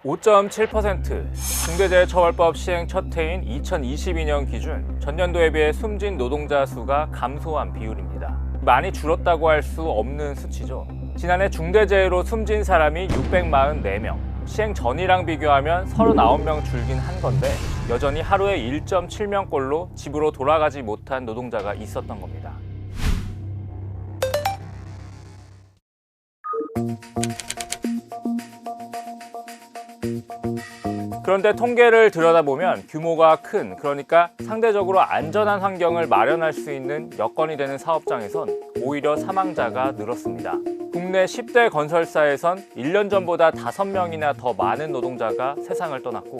5.7%, 중대재해처벌법 시행 첫 해인 2022년 기준 전년도에 비해 숨진 노동자 수가 감소한 비율입니다. 많이 줄었다고 할 수 없는 수치죠. 지난해 중대재해로 숨진 사람이 644명, 시행 전이랑 비교하면 39명 줄긴 한 건데 여전히 하루에 1.7명꼴로 집으로 돌아가지 못한 노동자가 있었던 겁니다. 그런데 통계를 들여다보면 규모가 큰, 그러니까 상대적으로 안전한 환경을 마련할 수 있는 여건이 되는 사업장에선 오히려 사망자가 늘었습니다. 국내 10대 건설사에선 1년 전보다 5명이나 더 많은 노동자가 세상을 떠났고,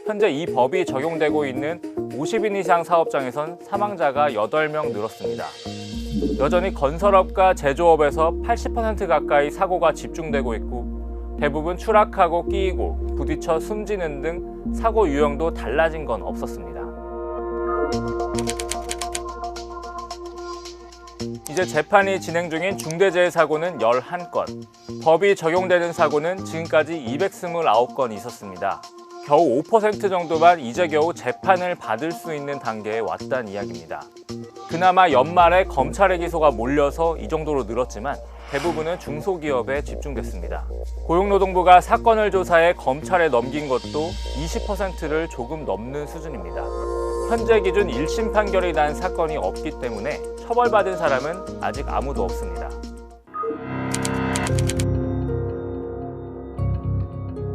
현재 이 법이 적용되고 있는 50인 이상 사업장에선 사망자가 8명 늘었습니다. 여전히 건설업과 제조업에서 80% 가까이 사고가 집중되고 있고, 대부분 추락하고 끼이고 부딪혀 숨지는 등 사고 유형도 달라진 건 없었습니다. 이제 재판이 진행 중인 중대재해 사고는 11건, 법이 적용되는 사고는 지금까지 229건 있었습니다. 겨우 5% 정도만 이제 겨우 재판을 받을 수 있는 단계에 왔다는 이야기입니다. 그나마 연말에 검찰의 기소가 몰려서 이 정도로 늘었지만 대부분은 중소기업에 집중됐습니다. 고용노동부가 사건을 조사해 검찰에 넘긴 것도 20%를 조금 넘는 수준입니다. 현재 기준 1심 판결이 난 사건이 없기 때문에 처벌받은 사람은 아직 아무도 없습니다.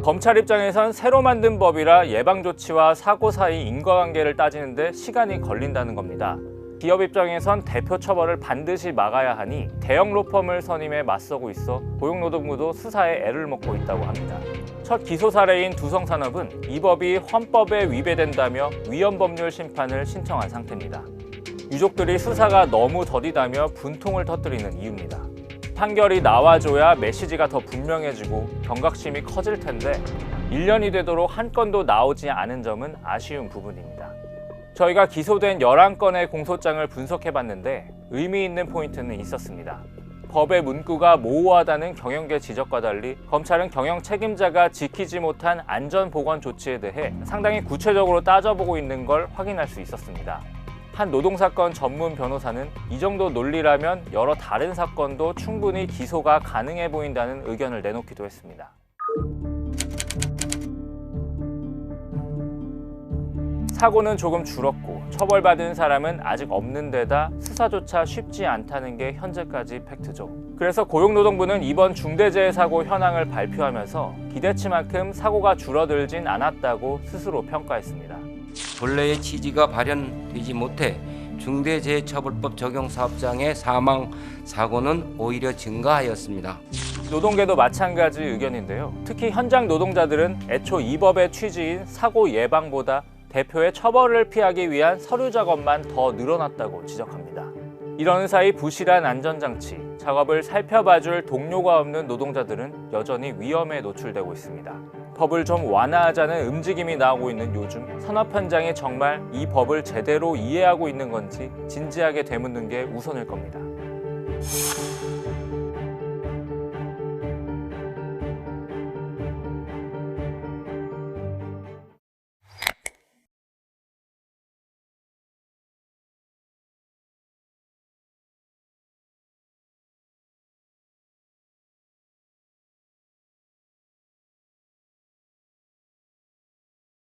검찰 입장에선 새로 만든 법이라 예방조치와 사고 사이 인과관계를 따지는데 시간이 걸린다는 겁니다. 기업 입장에선 대표 처벌을 반드시 막아야 하니 대형 로펌을 선임해 맞서고 있어 고용노동부도 수사에 애를 먹고 있다고 합니다. 첫 기소 사례인 두성산업은 이 법이 헌법에 위배된다며 위헌법률 심판을 신청한 상태입니다. 유족들이 수사가 너무 더디다며 분통을 터뜨리는 이유입니다. 판결이 나와줘야 메시지가 더 분명해지고 경각심이 커질 텐데 1년이 되도록 한 건도 나오지 않은 점은 아쉬운 부분입니다. 저희가 기소된 11건의 공소장을 분석해봤는데 의미 있는 포인트는 있었습니다. 법의 문구가 모호하다는 경영계 지적과 달리 검찰은 경영 책임자가 지키지 못한 안전보건 조치에 대해 상당히 구체적으로 따져보고 있는 걸 확인할 수 있었습니다. 한 노동사건 전문 변호사는 이 정도 논리라면 여러 다른 사건도 충분히 기소가 가능해 보인다는 의견을 내놓기도 했습니다. 사고는 조금 줄었고 처벌받은 사람은 아직 없는 데다 수사조차 쉽지 않다는 게 현재까지 팩트죠. 그래서 고용노동부는 이번 중대재해사고 현황을 발표하면서 기대치만큼 사고가 줄어들진 않았다고 스스로 평가했습니다. 본래의 취지가 발현되지 못해 중대재해처벌법 적용 사업장의 사망 사고는 오히려 증가하였습니다. 노동계도 마찬가지 의견인데요. 특히 현장 노동자들은 애초 이 법의 취지인 사고 예방보다 대표의 처벌을 피하기 위한 서류 작업만 더 늘어났다고 지적합니다. 이러는 사이 부실한 안전장치, 작업을 살펴봐줄 동료가 없는 노동자들은 여전히 위험에 노출되고 있습니다. 법을 좀 완화하자는 움직임이 나오고 있는 요즘 산업 현장이 정말 이 법을 제대로 이해하고 있는 건지 진지하게 되묻는 게 우선일 겁니다.